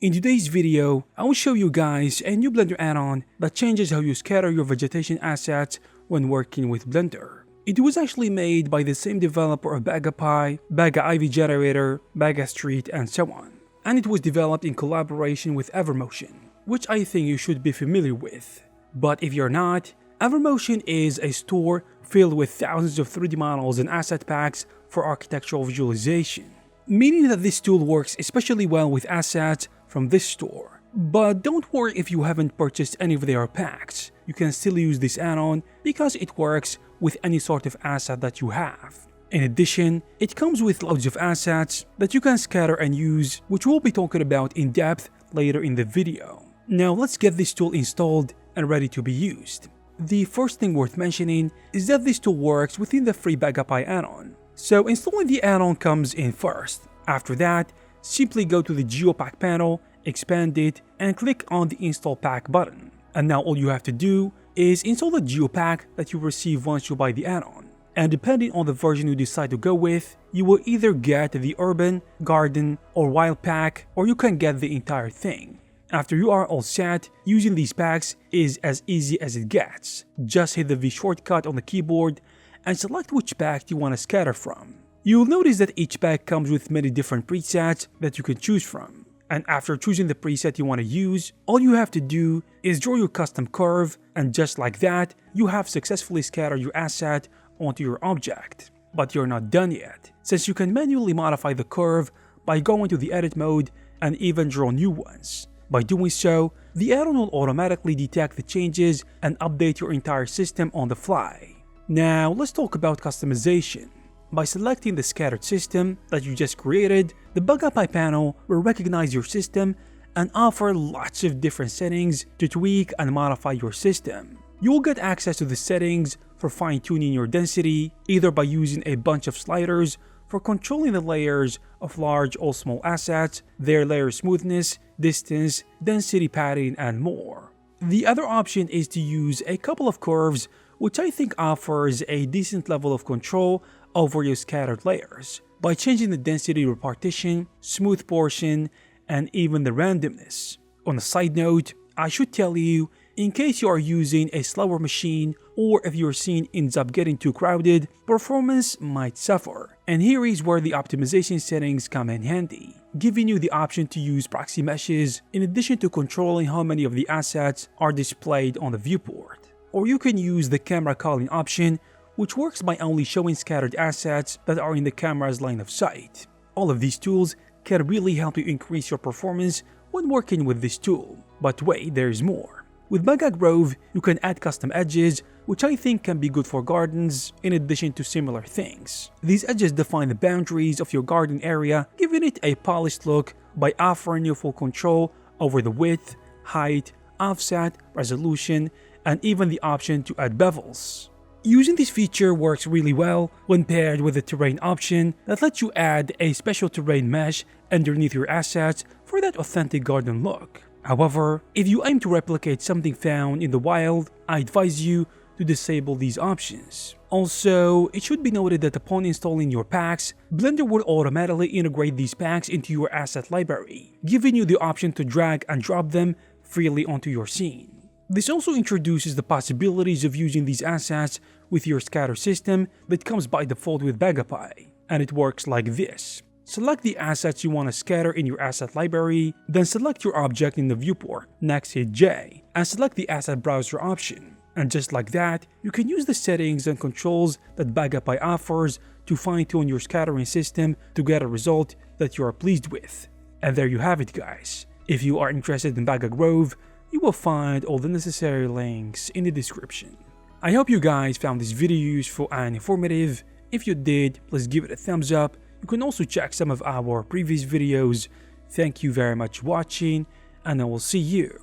In today's video, I will show you guys a new Blender add-on that changes how you scatter your vegetation assets when working with Blender. It was actually made by the same developer of Baga Pie, Baga Ivy Generator, Baga Street, and so on. And it was developed in collaboration with Evermotion, which I think you should be familiar with. But if you're not, Evermotion is a store filled with thousands of 3D models and asset packs for architectural visualization, meaning that this tool works especially well with assets from this store. But don't worry if you haven't purchased any of their packs, you can still use this add-on because it works with any sort of asset that you have. In addition, it comes with loads of assets that you can scatter and use, which we'll be talking about in depth later in the video. Now let's get this tool installed and ready to be used. The first thing worth mentioning is that this tool works within the free Baga Pie add-on. So installing the add-on comes in first. After that, simply go to the GeoPack panel, expand it, and click on the Install Pack button. And now all you have to do is install the GeoPack that you receive once you buy the add-on. And depending on the version you decide to go with, you will either get the Urban, Garden, or Wild pack, or you can get the entire thing. After you are all set, using these packs is as easy as it gets. Just hit the V shortcut on the keyboard and select which pack you want to scatter from. You'll notice that each pack comes with many different presets that you can choose from. And after choosing the preset you want to use, all you have to do is draw your custom curve, and just like that, you have successfully scattered your asset onto your object. But you're not done yet, since you can manually modify the curve by going to the edit mode and even draw new ones. By doing so, the add-on will automatically detect the changes and update your entire system on the fly. Now let's talk about customization. By selecting the scattered system that you just created, the Baga Pie panel will recognize your system and offer lots of different settings to tweak and modify your system. You will get access to the settings for fine-tuning your density, either by using a bunch of sliders for controlling the layers of large or small assets, their layer smoothness, distance, density padding, and more. The other option is to use a couple of curves, which I think offers a decent level of control over your scattered layers by changing the density repartition, smooth portion, and even the randomness. On a side note, I should tell you, in case you are using a slower machine or if your scene ends up getting too crowded, performance might suffer. And here is where the optimization settings come in handy, giving you the option to use proxy meshes in addition to controlling how many of the assets are displayed on the viewport. Or you can use the camera calling option, which works by only showing scattered assets that are in the camera's line of sight. All of these tools can really help you increase your performance when working with this tool. But wait, there's more. With Baga Grove, you can add custom edges, which I think can be good for gardens in addition to similar things. These edges define the boundaries of your garden area, giving it a polished look by offering you full control over the width, height, offset, resolution, and even the option to add bevels. Using this feature works really well when paired with the terrain option that lets you add a special terrain mesh underneath your assets for that authentic garden look. However, if you aim to replicate something found in the wild, I advise you to disable these options. Also, it should be noted that upon installing your packs, Blender will automatically integrate these packs into your asset library, giving you the option to drag and drop them freely onto your scene. This also introduces the possibilities of using these assets with your scatter system that comes by default with Baga Pie, and it works like this. Select the assets you want to scatter in your asset library, then select your object in the viewport, next hit J, and select the asset browser option. And just like that, you can use the settings and controls that Baga Pie offers to fine-tune your scattering system to get a result that you are pleased with. And there you have it, guys. If you are interested in Baga Grove, you will find all the necessary links in the description. I hope you guys found this video useful and informative. If you did, please give it a thumbs up. You can also check some of our previous videos. Thank you very much for watching, and I will see you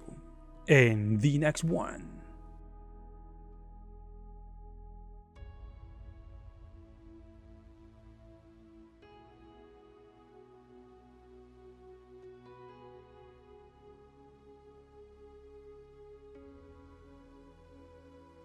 in the next one.